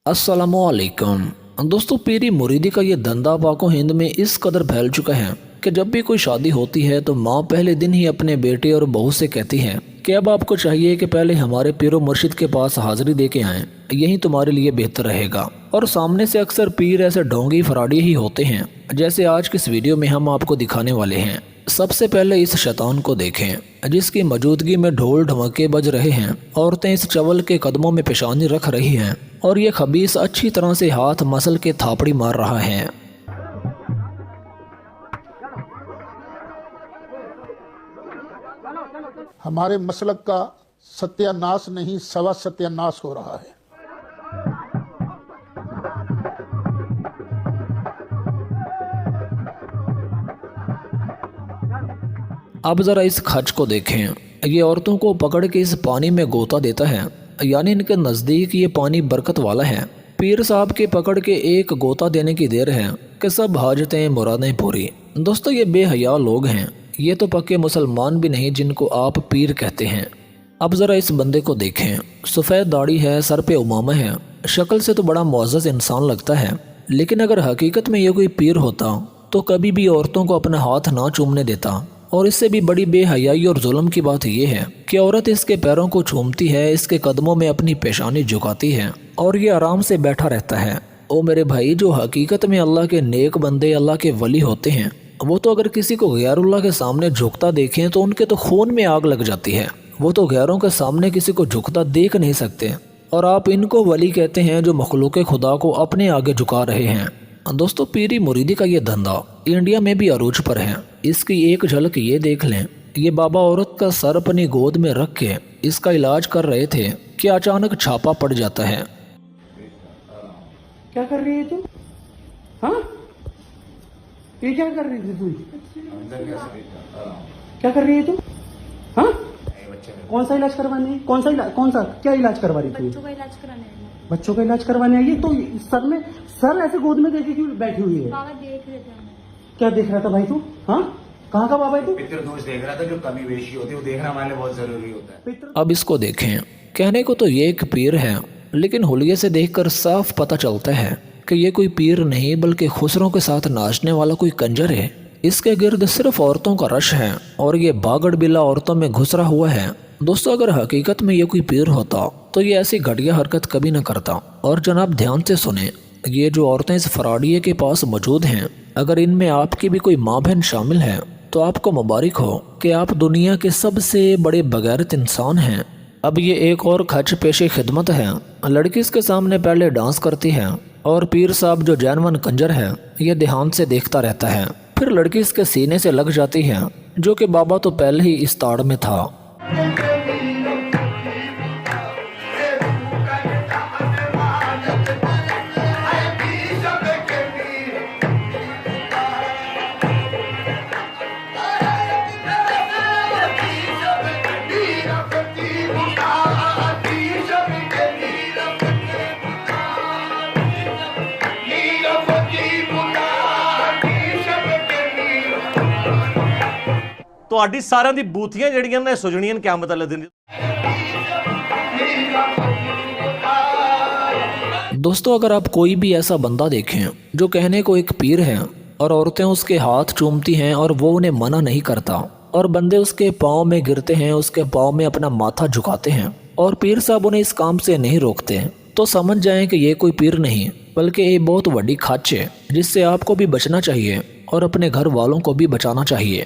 अस्सलामुअलैकुम दोस्तों, पीरी मुरीदी का ये धंधा पाको हिंद में इस कदर फैल चुका है कि जब भी कोई शादी होती है तो माँ पहले दिन ही अपने बेटे और बहू से कहती है कि अब आपको चाहिए कि पहले हमारे पीरो मुर्शिद के पास हाजिरी दे के आएँ, यही तुम्हारे लिए बेहतर रहेगा। और सामने से अक्सर पीर ऐसे ढोंगी फराडी ही होते हैं, जैसे आज की इस वीडियो में हम आपको दिखाने वाले हैं। सबसे पहले इस शैतान को देखें जिसकी मौजूदगी में ढोल ढमके बज रहे हैं। औरतें इस चवल के कदमों में पेशानी रख रही हैं और ये खबीस अच्छी तरह से हाथ मसल के थापड़ी मार रहा है। हमारे मसलक का सत्यानाश नहीं सवा सत्यानाश हो रहा है। अब जरा इस खच को देखें, ये औरतों को पकड़ के इस पानी में गोता देता है, यानी इनके नज़दीक ये पानी बरकत वाला है। पीर साहब के पकड़ के एक गोता देने की देर है कि सब हाजतें मुरादें पूरी। दोस्तों, ये बेहया लोग हैं, ये तो पक्के मुसलमान भी नहीं जिनको आप पीर कहते हैं। अब ज़रा इस बंदे को देखें, सफ़ेद दाढ़ी है, सर पे उमामा है, शक्ल से तो बड़ा मुअज़्ज़ज़ इंसान लगता है, लेकिन अगर हकीकत में ये कोई पीर होता तो कभी भी औरतों को अपना हाथ ना चूमने देता। और इससे भी बड़ी बेहयाई और जुल्म की बात यह है कि औरत इसके पैरों को चूमती है, इसके कदमों में अपनी पेशानी झुकाती है और ये आराम से बैठा रहता है। ओ मेरे भाई, जो हकीकत में अल्लाह के नेक बंदे, अल्लाह के वली होते हैं, वो तो अगर किसी को गैरुल्लाह के सामने झुकता देखें तो उनके तो खून में आग लग जाती है। वो तो गैरों के सामने किसी को झुकता देख नहीं सकते, और आप इनको वली कहते हैं जो मखलूक खुदा को अपने आगे झुका रहे हैं। दोस्तों, पीरी मुरीदी का ये धंधा इंडिया में भी अरूज पर है। इसकी एक झलक ये देख लें, ये बाबा औरत का सर अपनी गोद में रख के इसका इलाज कर रहे थे कि अचानक छापा पड़ जाता है। क्या कर रही है तू? हाँ, ये क्या कर रही थी तू? क्या कर रही है तू? हाँ, कौन सा इलाज करवाने है? कौन सा क्या इलाज करवा रही थी? बच्चों का इलाज कराने हैं। बच्चों का इलाज करवाने आई है तो सर ऐसे गोद में देके क्यों बैठी हुई है? बाबा देख रहे थे हमें। क्या देख रहा था भाई तू? हाँ, कहाँ का बाबा है तू? पितृदोष देख रहा था, जो कमी बेशी होती है वो देखना हमारे लिए बहुत जरूरी होता है। अब इसको देखें, कहने को तो ये एक पीर है, लेकिन हुलिये से देखकर साफ पता चलता है कि ये कोई पीर नहीं बल्कि खुसरों के साथ नाचने वाला कोई कंजर है। इसके गिर्द सिर्फ औरतों का रश है और ये बागड़ बिला औरतों में घुसरा हुआ है। दोस्तों, अगर हकीकत में ये कोई पीर होता तो ये ऐसी घटिया हरकत कभी न करता। और जनाब ध्यान से सुने, ये जो औरतें इस फराडिये के पास मौजूद हैं, अगर इनमें आपकी भी कोई माँ बहन शामिल है तो आपको मुबारक हो कि आप दुनिया के सबसे बड़े बगैरत इंसान हैं। अब ये एक और खच पेशे खिदमत है। लड़की इसके सामने पहले डांस करती है और पीर साहब जो जैनवन कंजर है ये ध्यान से देखता रहता है। फिर लड़की इसके सीने से लग जाती है, जो कि बाबा तो पहले ही इस ताड़ में था। ਤੁਹਾਡੀ ਸਾਰਿਆਂ ਦੀ ਬੂਥੀਆਂ ਜਿਹੜੀਆਂ ਨੇ ਸੁਜਣੀਆਂ ਕਿਆਮਤ ਵਾਲੇ दिन। दोस्तों, अगर आप कोई भी ऐसा बंदा देखें जो कहने को एक पीर है और औरतें उसके हाथ चूमती हैं और वो उन्हें मना नहीं करता, और बंदे उसके पाँव में गिरते हैं, उसके पाँव में अपना माथा झुकाते हैं और पीर साहब उन्हें इस काम से नहीं रोकते, तो समझ जाएं कि ये कोई पीर नहीं बल्कि ये बहुत बड़ी खाच है जिससे आपको भी बचना चाहिए और अपने घर वालों को भी बचाना चाहिए।